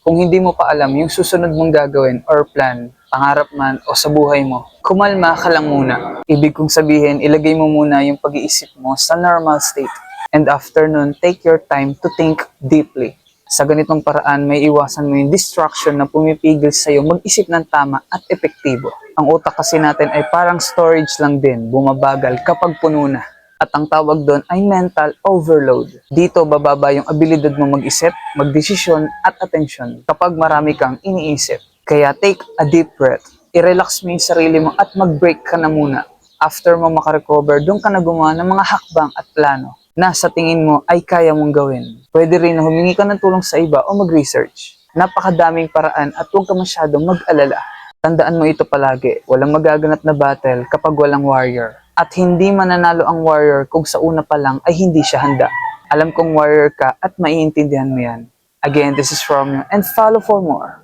Kung hindi mo pa alam yung susunod mong gagawin or plan, pangarap man o sa buhay mo, kumalma ka lang muna. Ibig kong sabihin, ilagay mo muna yung pag-iisip mo sa normal state. And after nun, take your time to think deeply. Sa ganitong paraan, may iwasan mo yung distraction na pumipigil sa'yo mag-isip ng tama at epektibo. Ang utak kasi natin ay parang storage lang din, bumabagal kapag puno na. At ang tawag doon ay mental overload. Dito bababa yung abilidad mo mag-isip, magdesisyon at atensyon kapag marami kang iniisip. Kaya take a deep breath. I-relax mo yung sarili mo at mag-break ka na muna. After mo makarecover, doon ka na gumawa ng mga hakbang at plano na sa tingin mo ay kaya mong gawin. Pwede rin na humingi ka ng tulong sa iba o mag-research. Napakadaming paraan at huwag ka masyadong mag-alala. Tandaan mo ito palagi, walang magaganap na battle kapag walang warrior. At hindi mananalo ang warrior kung sa una pa lang ay hindi siya handa. Alam kong warrior ka at maiintindihan mo yan. Again, this is Romeo and follow for more.